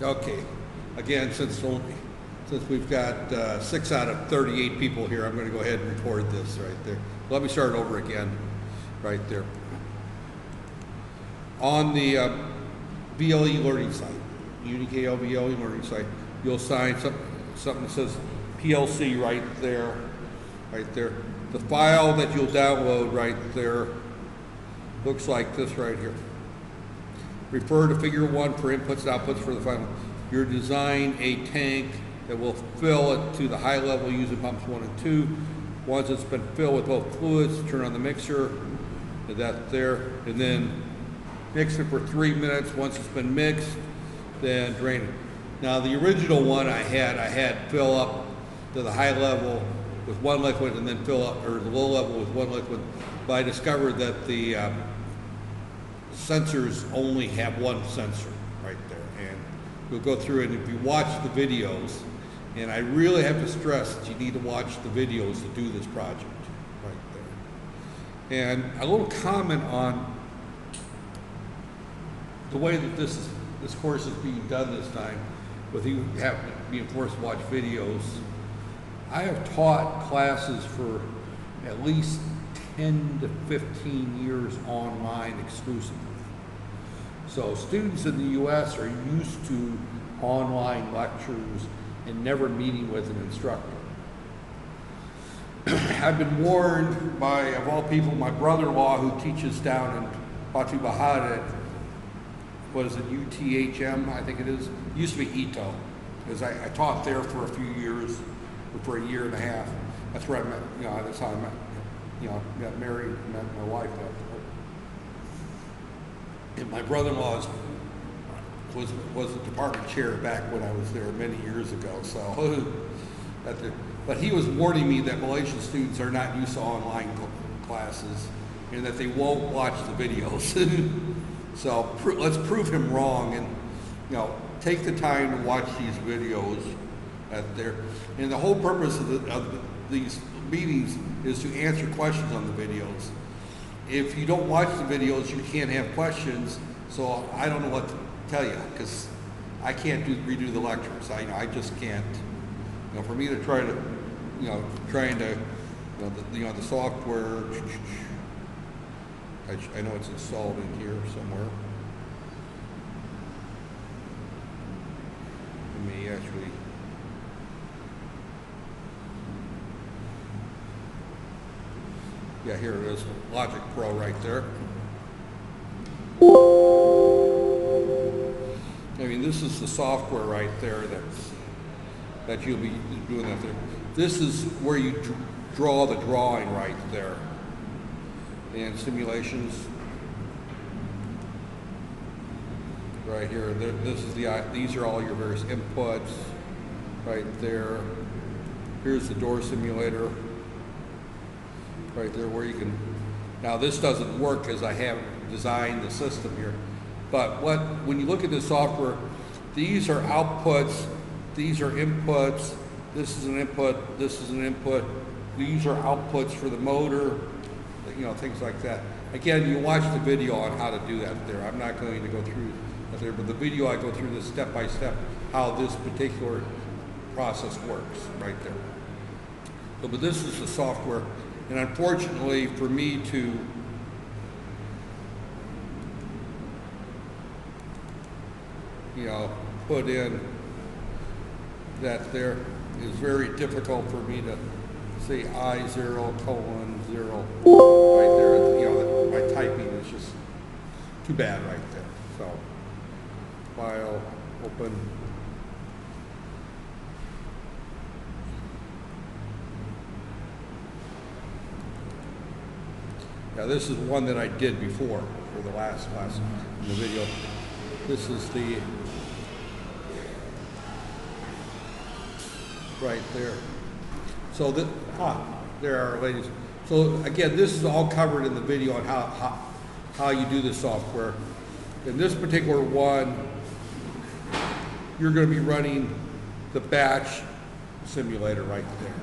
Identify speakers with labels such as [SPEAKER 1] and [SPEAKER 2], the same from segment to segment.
[SPEAKER 1] Okay, again, since we've got 6 out of 38 people here, I'm going to go ahead and record this right there. Let me start over again, right there. On the VLE learning site, UniKL VLE learning site, you'll sign something that says PLC right there, right there. The file that you'll download right there looks like this right here. Refer to Figure 1 for inputs and outputs for the final. You'll design a tank that will fill it to the high level using pumps 1 and 2. Once it's been filled with both fluids, turn on the mixer, and that's there, and then mix it for 3 minutes. Once it's been mixed, then drain it. Now the original one I had fill up to the high level with one liquid and then fill up, or the low level with one liquid, but I discovered that the sensors only have one sensor right there, and we'll go through it. If you watch the videos, and I really have to stress that you need to watch the videos to do this project right there. And a little comment on the way that this course is being done this time, with you being forced to watch videos. I have taught classes for at least 10 to 15 years online exclusively. So students in the US are used to online lectures and never meeting with an instructor. I've been warned by, of all people, my brother-in-law who teaches down in Batu Bahad at, what is it, UTHM, I think it is. It used to be Ito, because I taught there for a few years, or for a year and a half. That's where I met, that's how I met, got married, met my wife. And my brother-in-law was the department chair back when I was there many years ago. So, but he was warning me that Malaysian students are not used to online classes and that they won't watch the videos. So let's prove him wrong, and take the time to watch these videos out there. And the whole purpose of these meetings is to answer questions on the videos. If you don't watch the videos, you can't have questions. So I don't know what to tell you, because I can't redo the lectures. I just can't. For me to try to, the software. I know it's installed in here somewhere. Let me actually. Yeah, here it is, Logic Pro right there. I mean, this is the software right there that you'll be doing that there. This is where you draw the drawing right there. And simulations right here. This is these are all your various inputs right there. Here's the door simulator right there, where you can. Now this doesn't work because I haven't designed the system here. But when you look at the software, these are outputs, these are inputs. This is an input. This is an input. These are outputs for the motor. Things like that. Again, you watch the video on how to do that there. I'm not going to go through that there, but the video I go through this step by step, how this particular process works right there. But this is the software, and unfortunately for me to put in that there is very difficult for me to say I0:0 right there. My typing is just too bad right there. So, file, open. Now this is one that I did before for the last in the video. This is the right there. So there are ladies. So again, this is all covered in the video on how you do the software. In this particular one, you're going to be running the batch simulator right there.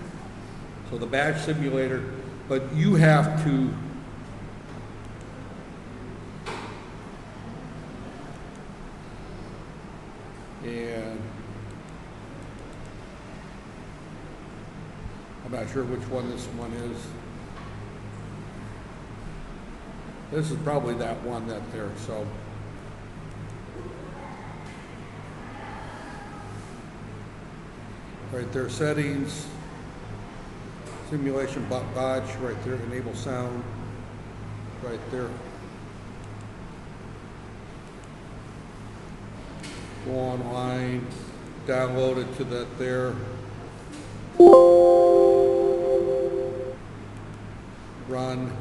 [SPEAKER 1] So the batch simulator, but you have to And I'm not sure which one this one is. This is probably that one that there, so. Right there, settings, simulation batch, right there, enable sound, right there. Go online, download it to that there. Run.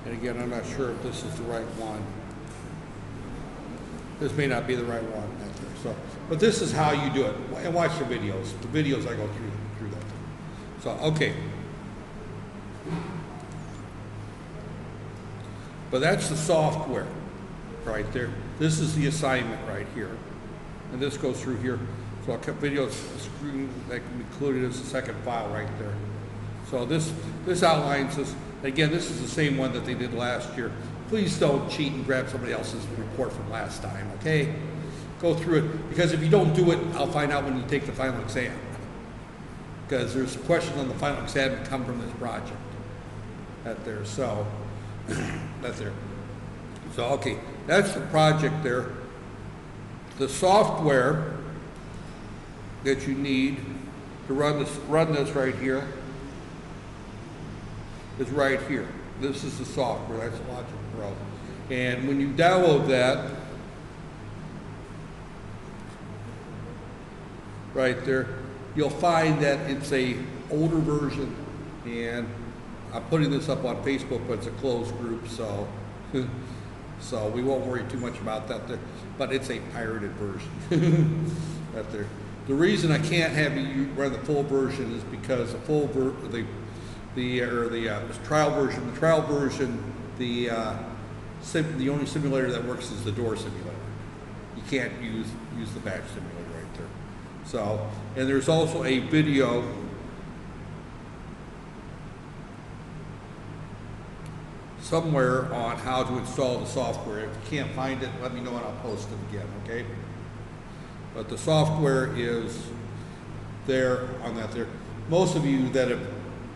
[SPEAKER 1] And again, I'm not sure if this is the right one. This may not be the right one. So, but this is how you do it. And watch the videos. The videos I go through that. So, okay. But that's the software right there. This is the assignment right here. And this goes through here. So I'll cut videos screen that can be included as the second file right there. So this outlines this. Again, this is the same one that they did last year. Please don't cheat and grab somebody else's report from last time, okay? Go through it, because if you don't do it, I'll find out when you take the final exam. Because there's questions on the final exam that come from this project. That there, so, that's there. So, okay, that's the project there. The software that you need to run this right here is right here. This is the software, that's Logic Pro. And when you download that, right there, you'll find that it's a older version, and I'm putting this up on Facebook, but it's a closed group, so so we won't worry too much about that there. But it's a pirated version. Right there. The reason I can't have you run the full version is because the full trial version, the only simulator that works is the door simulator. You can't use the batch simulator right there. So, and there's also a video somewhere on how to install the software. If you can't find it, let me know and I'll post it again, okay? But the software is there on that there. Most of you that have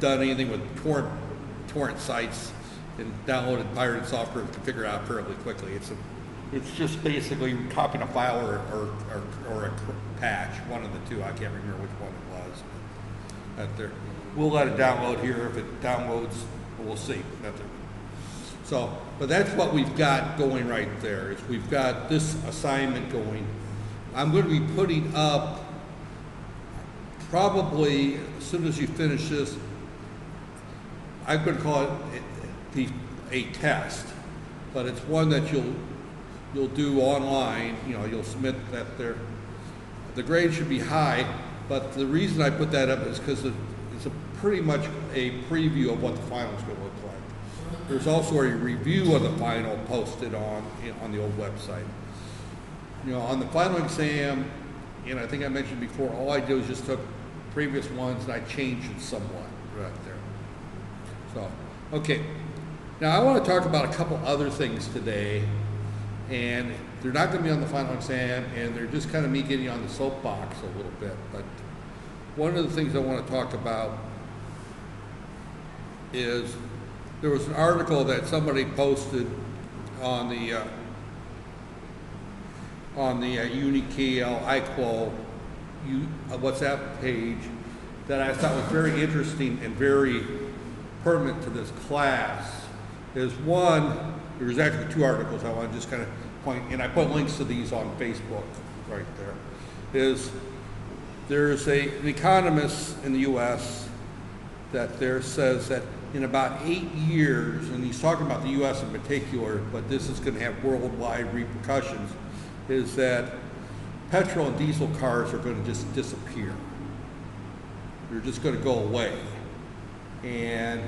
[SPEAKER 1] done anything with torrent sites and downloaded pirated software can figure it out fairly quickly. It's just basically copying a file or a patch, one of the two. I can't remember which one it was. That there. We'll let it download here. If it downloads, we'll see. That there. So, but that's what we've got going right there. Is we've got this assignment going. I'm going to be putting up probably as soon as you finish this. I'm going to call it a test, but it's one that you'll do online. You know, you'll submit that there. The grade should be high, but the reason I put that up is because it's pretty much a preview of what the final is going to look like. There's also a review of the final posted on the old website. You know, on the final exam, and I think I mentioned before, all I did was just took previous ones and I changed it somewhat right there. So, okay. Now I want to talk about a couple other things today, and they're not going to be on the final exam, and they're just kind of me getting on the soapbox a little bit. But one of the things I want to talk about is there was an article that somebody posted on the UniKL iQual WhatsApp page that I thought was very interesting and very pertinent to this class. Is one, there's actually two articles I want to just kind of point, and I put links to these on Facebook right there. Is there's an economist in the U.S. that there says that in about 8 years, and he's talking about the U.S. in particular, but this is going to have worldwide repercussions, is that petrol and diesel cars are going to just disappear. They're just going to go away. And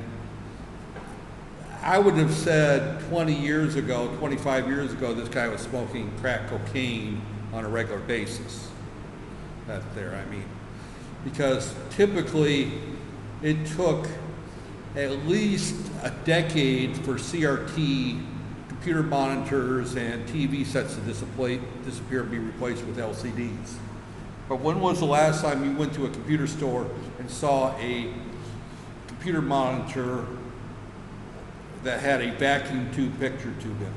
[SPEAKER 1] I would have said 20 years ago, 25 years ago, this guy was smoking crack cocaine on a regular basis. That there, I mean. Because typically, it took at least a decade for CRT computer monitors and TV sets to disappear and be replaced with LCDs. But when was the last time you went to a computer store and saw a computer monitor that had a vacuum tube picture tube in it?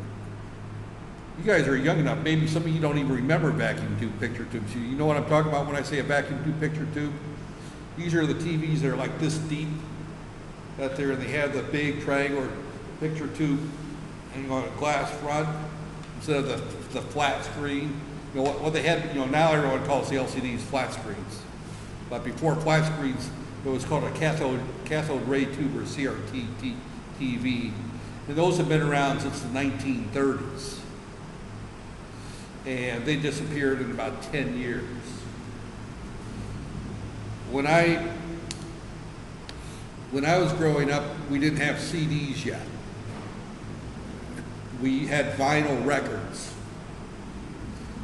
[SPEAKER 1] You guys are young enough, maybe some of you don't even remember vacuum tube picture tubes. You know what I'm talking about when I say a vacuum tube picture tube? These are the TVs that are like this deep out there, and they have the big triangular picture tube and on a glass front instead of the flat screen. You know what they had, you know, now everyone calls the LCDs flat screens. But before flat screens, it was called a cathode ray tube or CRT TV. And those have been around since the 1930s. And they disappeared in about 10 years. When I was growing up, we didn't have CDs yet. We had vinyl records.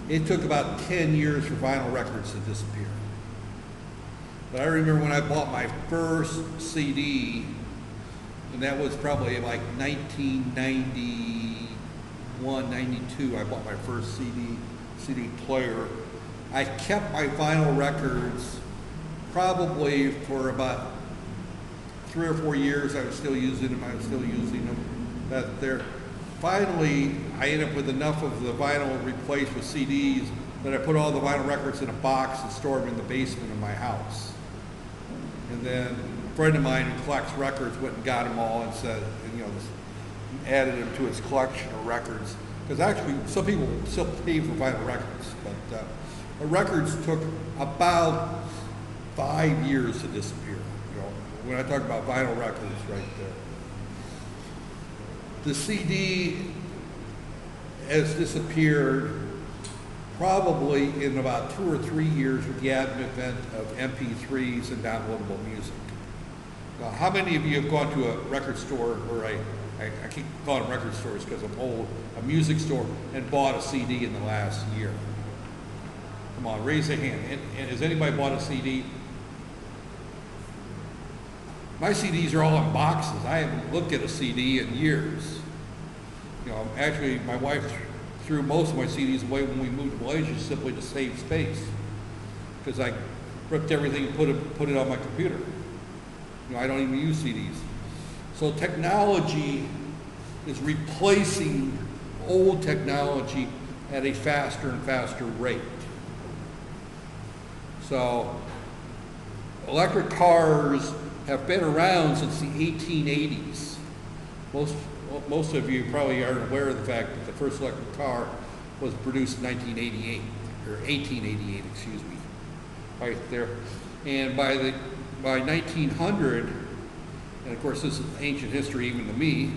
[SPEAKER 1] It took about 10 years for vinyl records to disappear. But I remember when I bought my first CD, and that was probably like 1991, 92, I bought my first CD player. I kept my vinyl records probably for about 3 or 4 years. I was still using them. Finally, I ended up with enough of the vinyl replaced with CDs that I put all the vinyl records in a box and stored them in the basement of my house. And then a friend of mine who collects records went and got them all and said, and, you know, added them to his collection of records. Because actually, some people still pay for vinyl records, but the records took about 5 years to disappear. You know, when I talk about vinyl records, right there. The CD has disappeared probably in about 2 or 3 years with the advent of MP3s and downloadable music. Now, how many of you have gone to a record store, or I keep calling them record stores because I'm old, a music store, and bought a CD in the last year? Come on, raise a hand. And has anybody bought a CD? My CDs are all in boxes. I haven't looked at a CD in years. You know, actually, my wife threw most of my CDs away when we moved to Malaysia simply to save space, because I ripped everything and put it on my computer. You know, I don't even use CDs. So technology is replacing old technology at a faster and faster rate. So electric cars have been around since the 1880s. Most of you probably aren't aware of the fact that the first electric car was produced in 1988, or 1888, excuse me, right there. And by 1900, and of course this is ancient history even to me,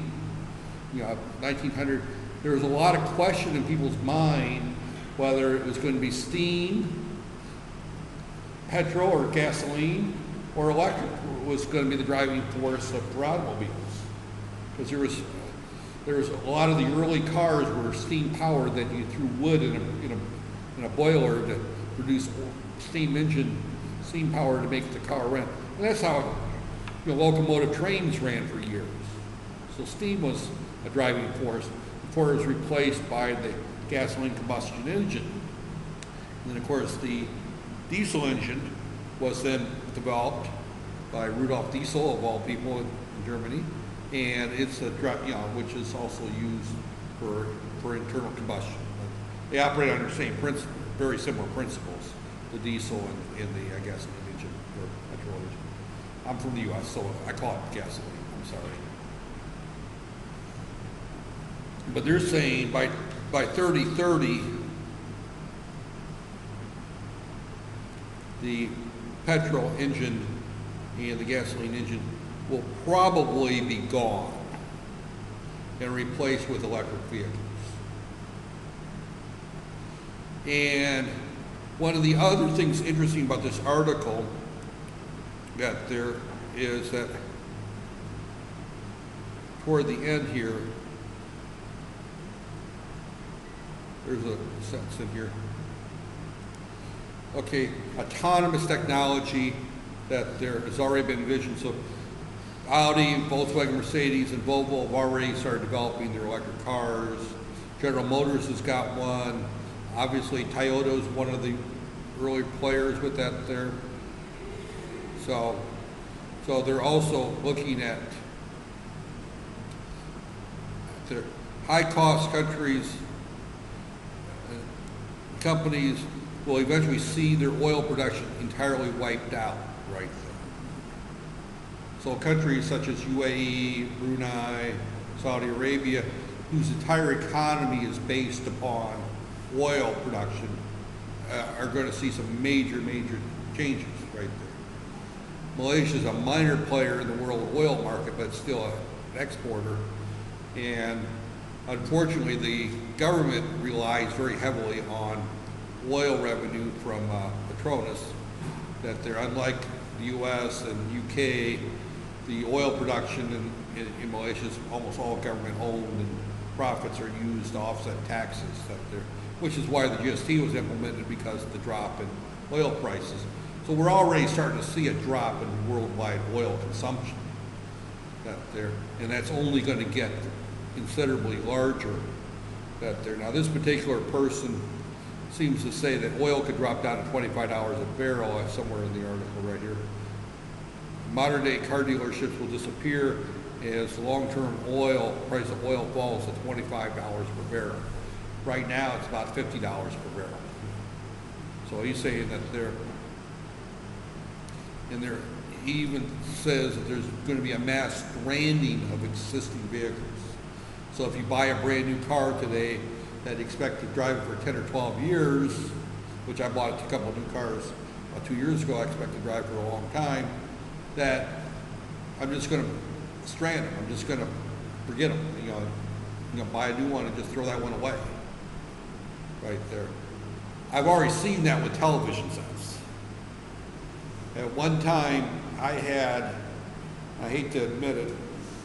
[SPEAKER 1] you know, 1900, there was a lot of question in people's mind whether it was going to be steam, petrol or gasoline, or electric was going to be the driving force for automobiles. Because there was a lot of the early cars were steam powered, that you threw wood in a boiler to produce steam power to make the car run. And that's how, you know, locomotive trains ran for years. So steam was a driving force before it was replaced by the gasoline combustion engine. And then of course the diesel engine was then developed by Rudolf Diesel, of all people, in Germany, and it's which is also used for internal combustion. They operate under the same principle, very similar principles, the diesel and the gasoline engine or petrol engine. I'm from the U.S., so I call it gasoline. I'm sorry, but they're saying by 2030, the petrol engine and the gasoline engine will probably be gone and replaced with electric vehicles. And one of the other things interesting about this article that there is that toward the end here, there's a sentence in here. Okay, autonomous technology that there has already been envisioned. So Audi, Volkswagen, Mercedes, and Volvo have already started developing their electric cars. General Motors has got one. Obviously, Toyota is one of the early players with that there. So they're also looking at their high-cost countries. Companies will eventually see their oil production entirely wiped out right there. So countries such as UAE, Brunei, Saudi Arabia, whose entire economy is based upon oil production, are going to see some major changes right there. Malaysia is a minor player in the world oil market, but still an exporter. And unfortunately, the government relies very heavily on oil revenue from Petronas, that they're unlike the U.S. and UK, the oil production in Malaysia is almost all government owned, and profits are used to offset taxes, which is why the GST was implemented, because of the drop in oil prices. So we're already starting to see a drop in worldwide oil consumption and that's only going to get considerably larger Now this particular person seems to say that oil could drop down to $25 a barrel, somewhere in the article right here. Modern day car dealerships will disappear as long-term price of oil falls to $25 per barrel. Right now it's about $50 per barrel. So he's saying that he even says that there's going to be a mass stranding of existing vehicles. So if you buy a brand new car today that you expect to drive it for 10 or 12 years, which I bought a couple of new cars about 2 years ago, I expect to drive for a long time, that I'm just going to strand them. I'm just going to forget them. You know, buy a new one and just throw that one away. Right there. I've already seen that with television sets. At one time, I hate to admit it,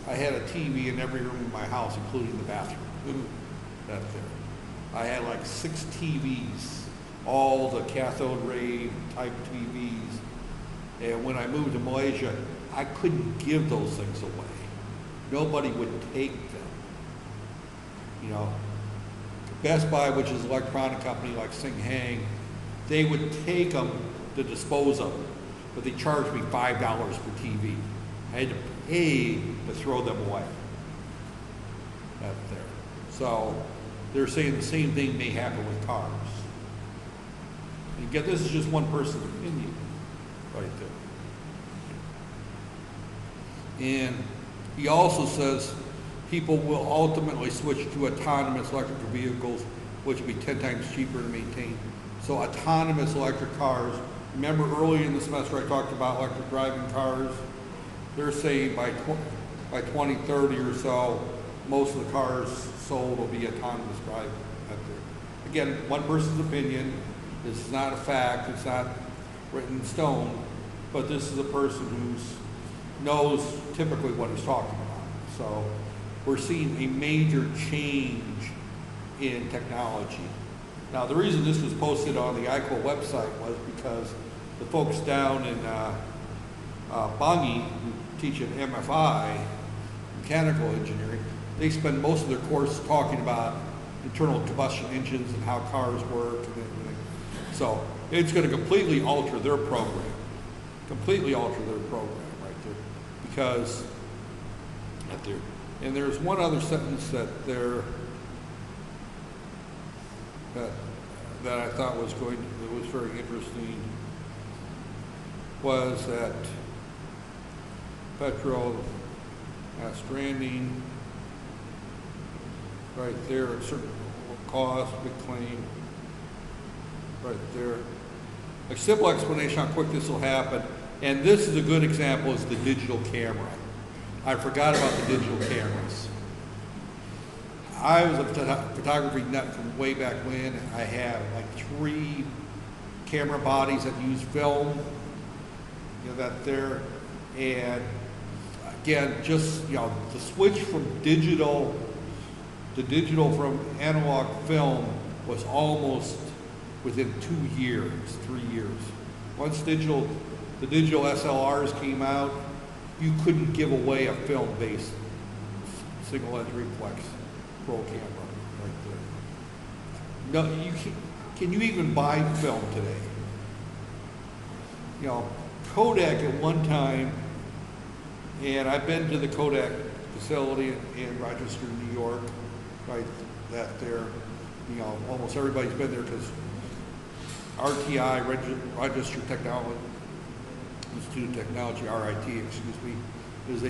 [SPEAKER 1] I had a TV in every room in my house, including the bathroom. That's there. I had like 6 TVs, all the cathode ray type TVs. And when I moved to Malaysia, I couldn't give those things away. Nobody would take them. You know, Best Buy, which is an electronic company like Sing Hang, they would take them to dispose of them, but they charged me $5 per TV. I had to pay to throw them away. That's there. So they're saying the same thing may happen with cars. And again, this is just one person's opinion right there. And he also says people will ultimately switch to autonomous electric vehicles, which will be 10 times cheaper to maintain. So autonomous electric cars, remember earlier in the semester I talked about electric driving cars? They're saying by 2030 or so, most of the cars sold will be autonomous driving. Again, one person's opinion. This is not a fact. It's not written in stone. But this is a person who knows typically what he's talking about. So we're seeing a major change in technology. Now, the reason this was posted on the ICO website was because the folks down in Bangi, who teach at MFI, mechanical engineering, they spend most of their course talking about internal combustion engines and how cars work and everything. So it's going to completely alter their program. Completely alter their program right there. Because and there's one other sentence that I thought was very interesting, was that petrol stranding right there at certain cost, big claim right there. A simple explanation how quick this will happen, and this is a good example, is the digital camera. I forgot about the digital cameras. I was a photography nut from way back when. I have like 3 camera bodies that use film, that there, and again, just, the switch from digital to digital from analog film was almost within 2 years, 3 years. Once digital the digital SLRs came out, you couldn't give away a film-based single lens reflex pro camera right there. No, you can't. Can you even buy film today? You know, Kodak at one time, and I've been to the Kodak facility in Rochester, New York, right, that there, you know, almost everybody's been there because RTI, Rochester Technology, Institute of Technology, RIT, excuse me, is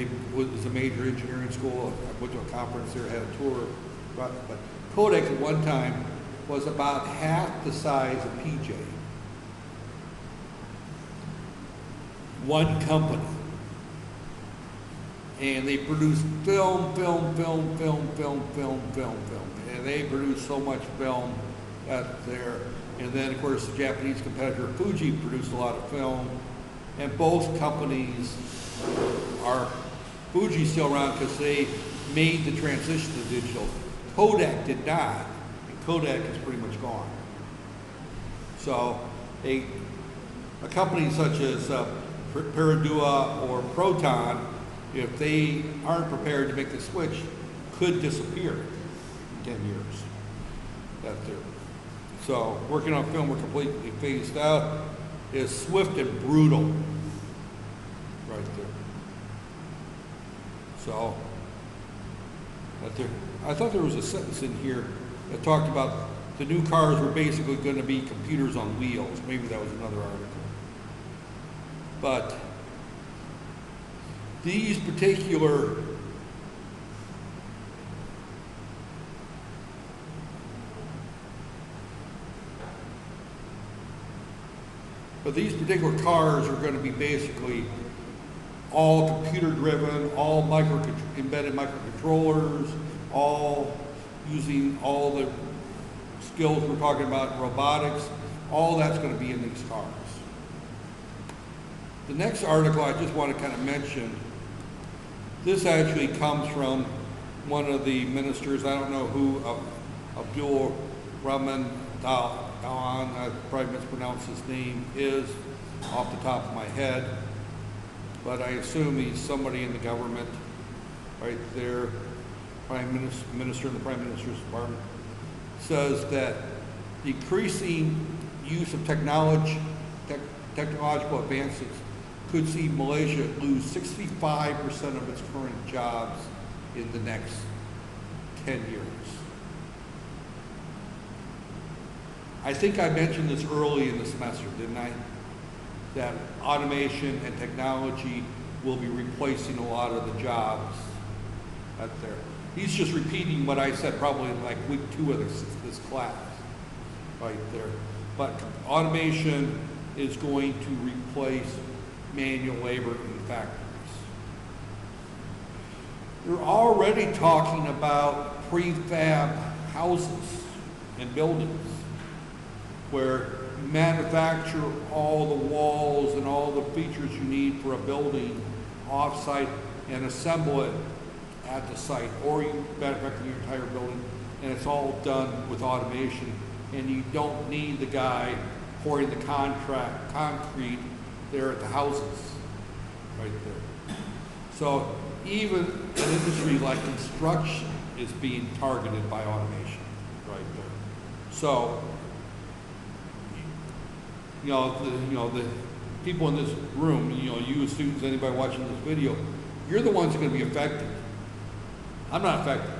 [SPEAKER 1] a major engineering school. I went to a conference there, had a tour, but Kodak at one time was about half the size of PJ. One company. And they produced film. And they produced so much film out there. And then, of course, the Japanese competitor Fuji produced a lot of film. And both companies are, Fuji's still around because they made the transition to digital. Kodak did not. And Kodak is pretty much gone. So a company such as Peridua or Proton, if they aren't prepared to make the switch, could disappear in 10 years. That's there. So working on film, we're completely phased out. Is swift and brutal, right there. So, right there. I thought there was a sentence in here that talked about the new cars were basically going to be computers on wheels. Maybe that was another article. But these particular cars are going to be basically all computer driven, all embedded microcontrollers, all using all the skills we're talking about in robotics. All that's going to be in these cars. The next article I just want to kind of mention, this actually comes from one of the ministers, I don't know who, Abdul Rahman Dawan, I probably mispronounced his name, is off the top of my head, but I assume he's somebody in the government, right there, Minister in the Prime Minister's Department, says that decreasing use of technological advances could see Malaysia lose 65% of its current jobs in the next 10 years. I think I mentioned this early in the semester, didn't I? That automation and technology will be replacing a lot of the jobs out there. He's just repeating what I said probably in like week 2 of this class, right there. But automation is going to replace manual labor in factories. They're already talking about prefab houses and buildings where you manufacture all the walls and all the features you need for a building off-site and assemble it at the site, or you manufacture your entire building and it's all done with automation, and you don't need the guy pouring the concrete there at the houses, right there. So even an industry like construction is being targeted by automation, right there. So, the people in this room, you as students, anybody watching this video, you're the ones going to be affected. I'm not affected.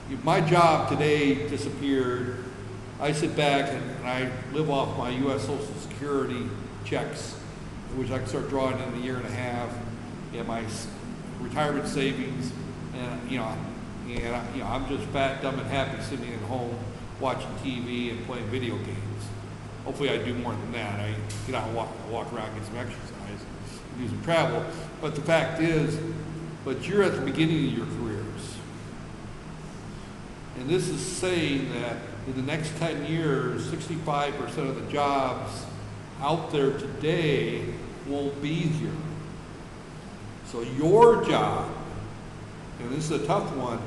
[SPEAKER 1] If my job today disappeared, I sit back and I live off my U.S. Social Security checks, which I can start drawing in a year and a half, and my retirement savings, and I'm just fat, dumb, and happy sitting at home watching TV and playing video games. Hopefully, I do more than that. I get out and walk around, get some exercise, do some travel. But the fact is, you're at the beginning of your careers. And this is saying that in the next 10 years, 65% of the jobs out there today won't be here. So your job, and this is a tough one,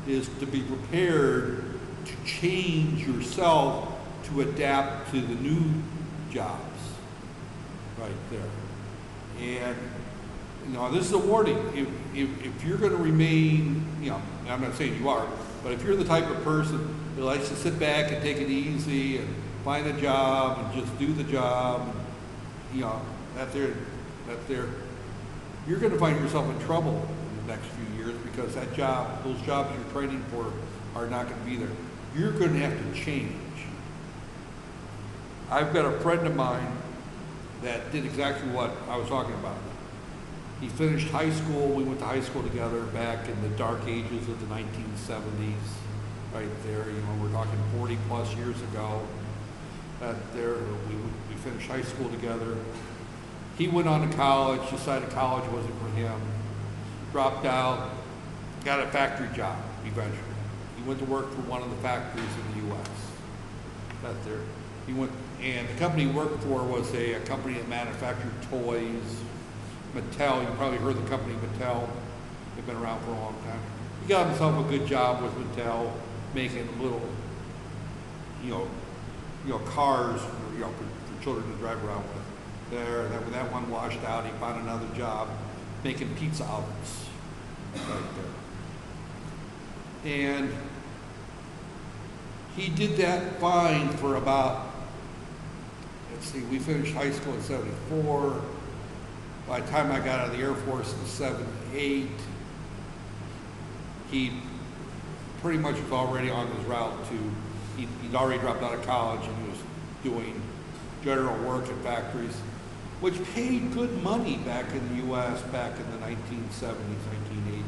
[SPEAKER 1] is to be prepared to change yourself to adapt to the new jobs. right there. And you know, this is a warning. If you're going to remain, you know, I'm not saying you are, but if you're the type of person that likes to sit back and take it easy and find a job and just do the job, you know, you're going to find yourself in trouble in the next few years, because that job, those jobs you're training for are not going to be there. You're going to have to change. I've got a friend of mine that did exactly what I was talking about. He finished high school. We went to high school together back in the dark ages of the 1970s, right there. You know, we're talking 40 plus years ago. We finished high school together. He went on to college, decided college wasn't for him, dropped out, got a factory job eventually. He went to work for one of the factories in the U.S. That there. He went, and the company he worked for was a company that manufactured toys. Mattel, you probably heard the company Mattel. They've been around for a long time. He got himself a good job with Mattel, making little, you know, cars for children to drive around with. There, when that one washed out, he found another job making pizza ovens right there. And he did that fine for about, let's see, we finished high school in '74. By the time I got out of the Air Force in '78, he pretty much was already on his route to, he'd already dropped out of college and he was doing general work in factories, which paid good money back in the U.S. back in the 1970s, 1980s.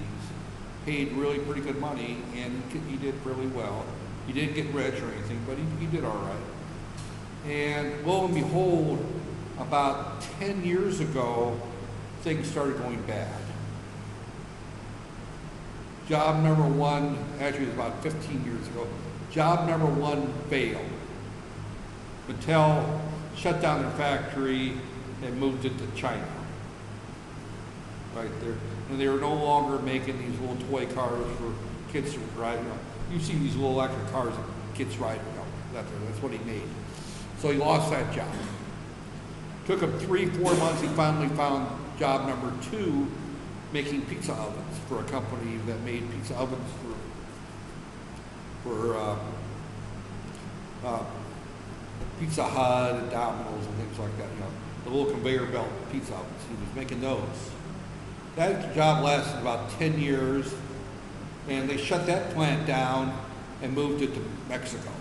[SPEAKER 1] Paid really pretty good money, and he did really well. He didn't get rich or anything, but he did all right. And lo and behold, about 10 years ago, things started going bad. Job number one, actually it was about 15 years ago, job number one failed. Mattel shut down their factory and moved it to China. Right there. And they were no longer making these little toy cars for kids to ride. You know, you see these little electric cars that kids ride. You know, that's what he made. So he lost that job. Took him 3-4 months. He finally found job number two, making pizza ovens for a company that made pizza ovens for Pizza Hut and Domino's and things like that. You know, the little conveyor belt pizza ovens. He was making those. That job lasted about 10 years, and they shut that plant down and moved it to Mexico.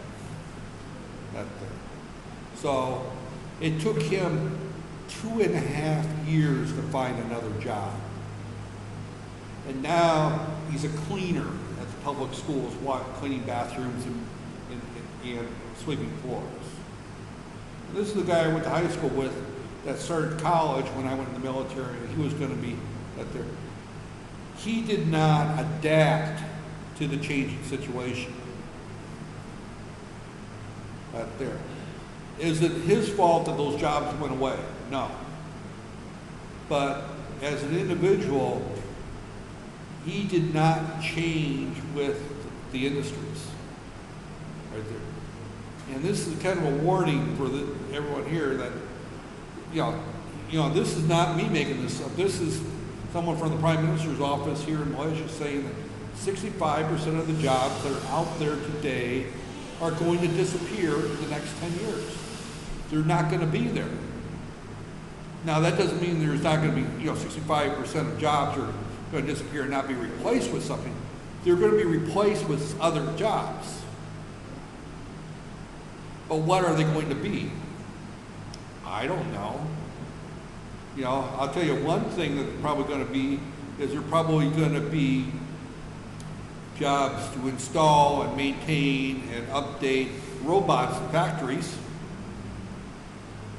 [SPEAKER 1] So it took him 2.5 years to find another job. And now he's a cleaner at the public schools, cleaning bathrooms and sweeping floors. And this is the guy I went to high school with that started college when I went in the military, and he was going to be at there. He did not adapt to the changing situation. Right there. Is it his fault that those jobs went away? No. But as an individual, he did not change with the industries. Right there. And this is kind of a warning for everyone here that, you know, this is not me making this up. This is someone from the Prime Minister's office here in Malaysia saying that 65% of the jobs that are out there today are going to disappear in the next 10 years. They're not going to be there. Now, that doesn't mean there's not going to be, 65% of jobs are going to disappear and not be replaced with something. They're going to be replaced with other jobs. But what are they going to be? I don't know. I'll tell you one thing that's probably going to be is there probably going to be jobs to install and maintain and update robots in factories.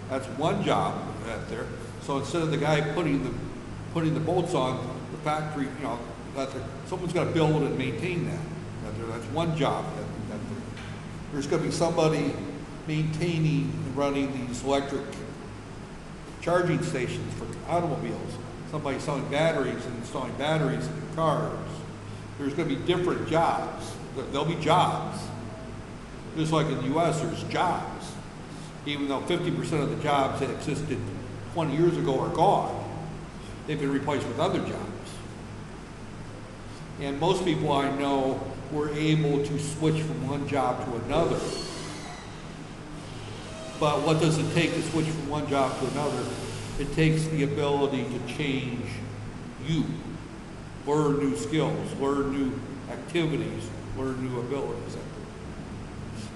[SPEAKER 1] That's one job out there. So instead of the guy putting the bolts on the factory, someone's got to build and maintain that. That's one job. There's going to be somebody maintaining and running these electric charging stations for automobiles. Somebody selling batteries and installing batteries in cars. There's going to be different jobs. There'll be jobs. Just like in the U.S., there's jobs. Even though 50% of the jobs that existed 20 years ago are gone. They've been replaced with other jobs. And most people I know were able to switch from one job to another. But what does it take to switch from one job to another? It takes the ability to change you, learn new skills, learn new activities, learn new abilities.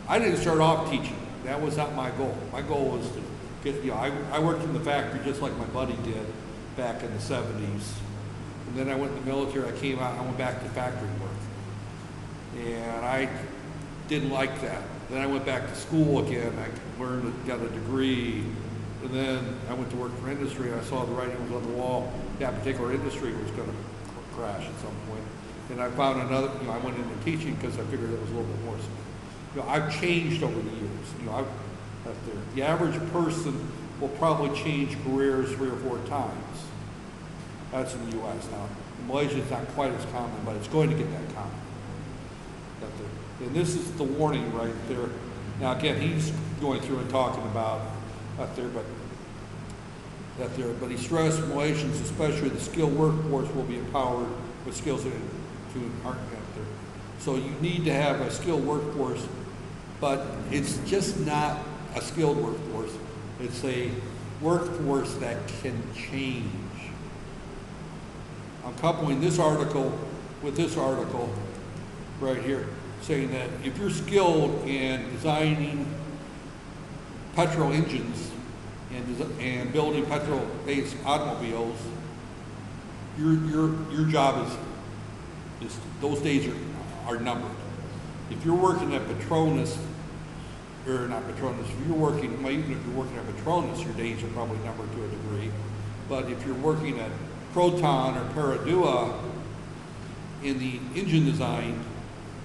[SPEAKER 1] I didn't start off teaching. That was not my goal. My goal was to get, I worked in the factory just like my buddy did back in the 70s. And then I went in the military, I came out, I went back to factory work. And I didn't like that. Then I went back to school again, I learned, got a degree, and then I went to work for industry, and I saw the writing was on the wall, that particular industry was gonna crash at some point. And I found another, I went into teaching because I figured it was a little bit more, I've changed over the years. The average person will probably change careers 3 or 4 times. That's in the U.S. Now, in Malaysia it's not quite as common, but it's going to get that common. And this is the warning right there. Now again, he's going through and talking about but he stressed Malaysians, especially the skilled workforce, will be empowered with skills to aren't out there. So you need to have a skilled workforce, but it's just not a skilled workforce. It's a workforce that can change. I'm coupling this article with this article right here, saying that if you're skilled in designing petrol engines and building petrol-based automobiles, your job is those days are numbered. If you're working at Petronas, or not Petronas, if you're working, well, even if you're working at Petronas, your days are probably numbered to a degree. But if you're working at Proton or Perodua in the engine design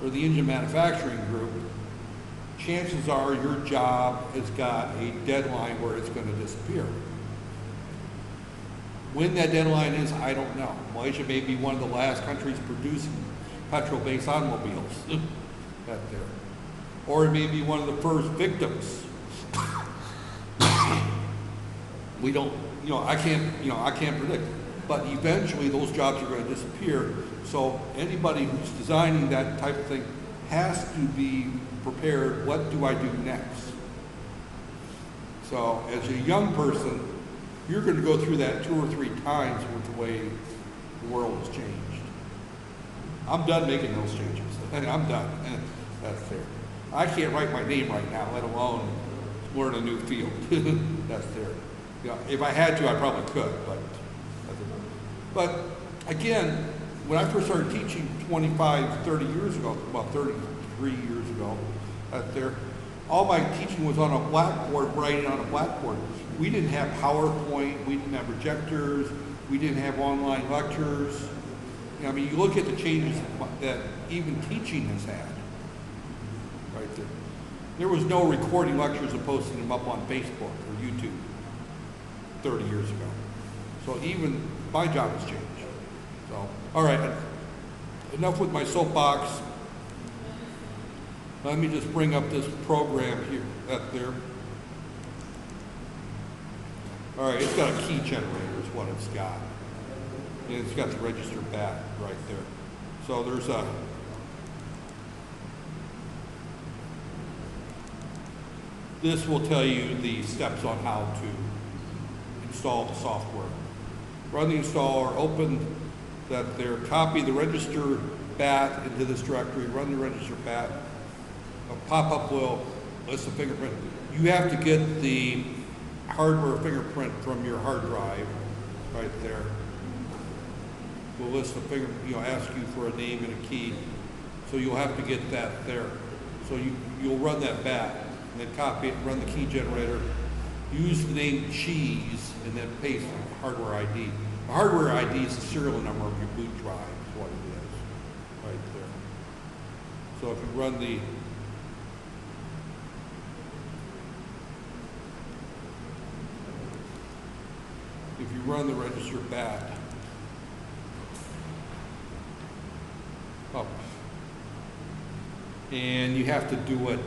[SPEAKER 1] or the engine manufacturing group, chances are your job has got a deadline where it's going to disappear. When that deadline is, I don't know. Malaysia may be one of the last countries producing petrol-based automobiles out there. Or it may be one of the first victims. We don't, I can't predict. But eventually those jobs are going to disappear. So anybody who's designing that type of thing has to be prepared. What do I do next? So as a young person, you're going to go through that 2 or 3 times with the way the world has changed. I'm done making those changes. I'm done. That's fair. I can't write my name right now, let alone learn a new field. That's fair. If I had to, I probably could, but again, when I first started teaching 25, 30 years ago, about 33 years ago, all my teaching was on a blackboard, writing on a blackboard. We didn't have PowerPoint, we didn't have projectors, we didn't have online lectures. I mean, you look at the changes that even teaching has had, right there. There was no recording lectures and posting them up on Facebook or YouTube 30 years ago. So even my job has changed. So, all right, enough with my soapbox. Let me just bring up this program here, All right, it's got a key generator is what it's got. And it's got the register bat right there. So there's this will tell you the steps on how to install the software. Run the installer, open copy the register bat into this directory, run the register bat. A pop-up will list the fingerprint. You have to get the hardware fingerprint from your hard drive right there. We'll list the ask you for a name and a key. So you'll have to get that there. So you'll run that bat and then copy it, run the key generator, use the name cheese, and then paste the hardware ID. The hardware ID is the serial number of your boot drive, is what it is, right there. So if you run the register bat up, and you have to do it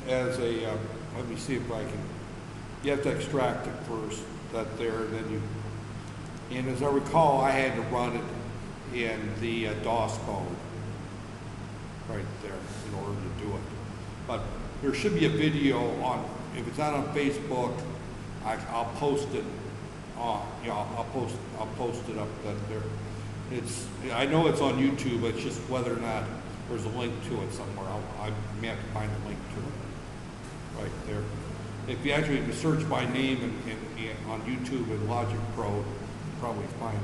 [SPEAKER 1] as a, let me see if I can, you have to extract it first, that there, and then you, and as I recall, I had to run it in the DOS code right there in order to do it. But there should be a video on, if it's not on Facebook, I'll post it on, you know, I'll post it up there. It's, I know it's on YouTube, it's just whether or not there's a link to it somewhere. I may have to find a link to it right there. If you actually search by name on YouTube and Logic Pro, you'll probably find it.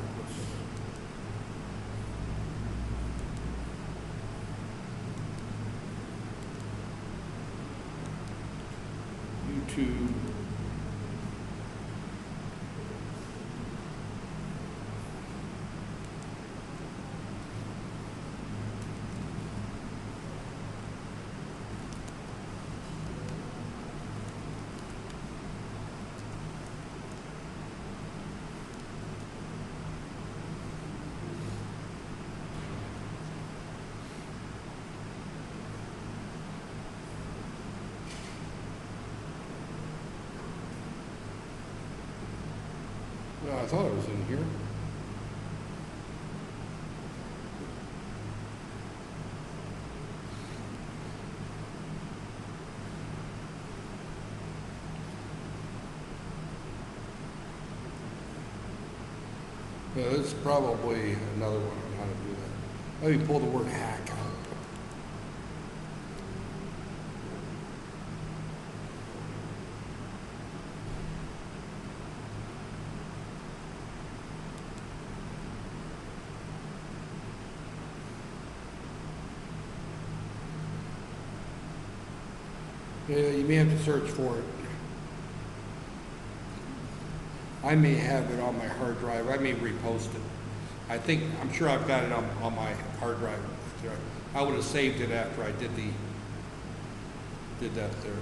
[SPEAKER 1] YouTube. I thought it was in here. Yeah, this is probably another one on how to do that. Let me pull the word hack out. Yeah, you may have to search for it. I may have it on my hard drive. I may repost it. I'm sure I've got it on my hard drive. I would have saved it after I did that there.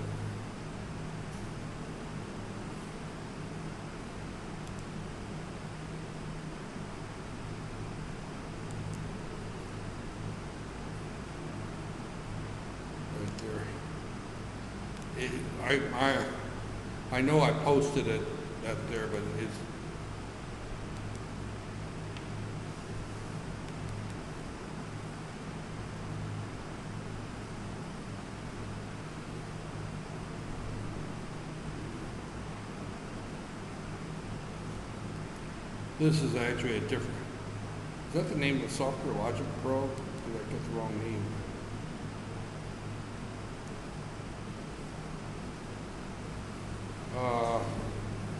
[SPEAKER 1] Right there. I know I posted it up there, but it's this is actually a different. Is that the name of the software, Logic Pro? Did I get the wrong name?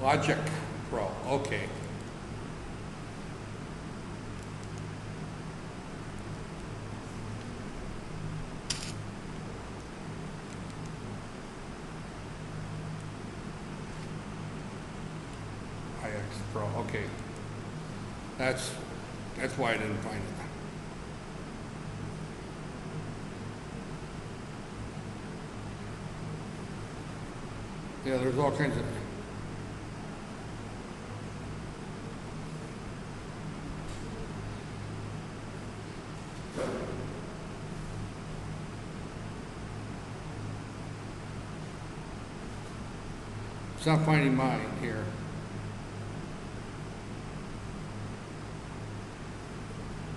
[SPEAKER 1] Logic Pro, okay. IX Pro, okay. That's why I didn't find it. Yeah, there's all kinds of. It's not finding mine here.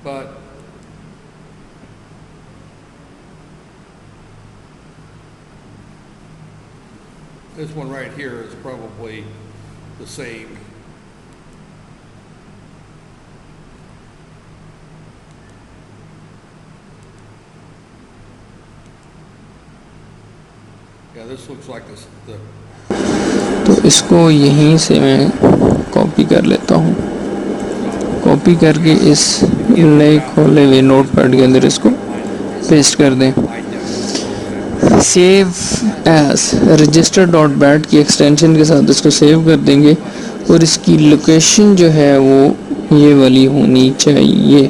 [SPEAKER 1] But this one right here is probably the same. Yeah, this looks like this.
[SPEAKER 2] तो इसको यहीं से मैं copy कर लेता हूँ. Copy करके इस नए खोले हुए नोटपैड के अंदर इसको पेस्ट कर दें. सेव एज register.bat की एक्सटेंशन के साथ इसको सेव कर देंगे और इसकी लोकेशन जो है वो ये वाली होनी चाहिए,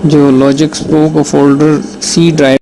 [SPEAKER 2] जो लॉजिक्स प्रो का फोल्डर C ड्राइव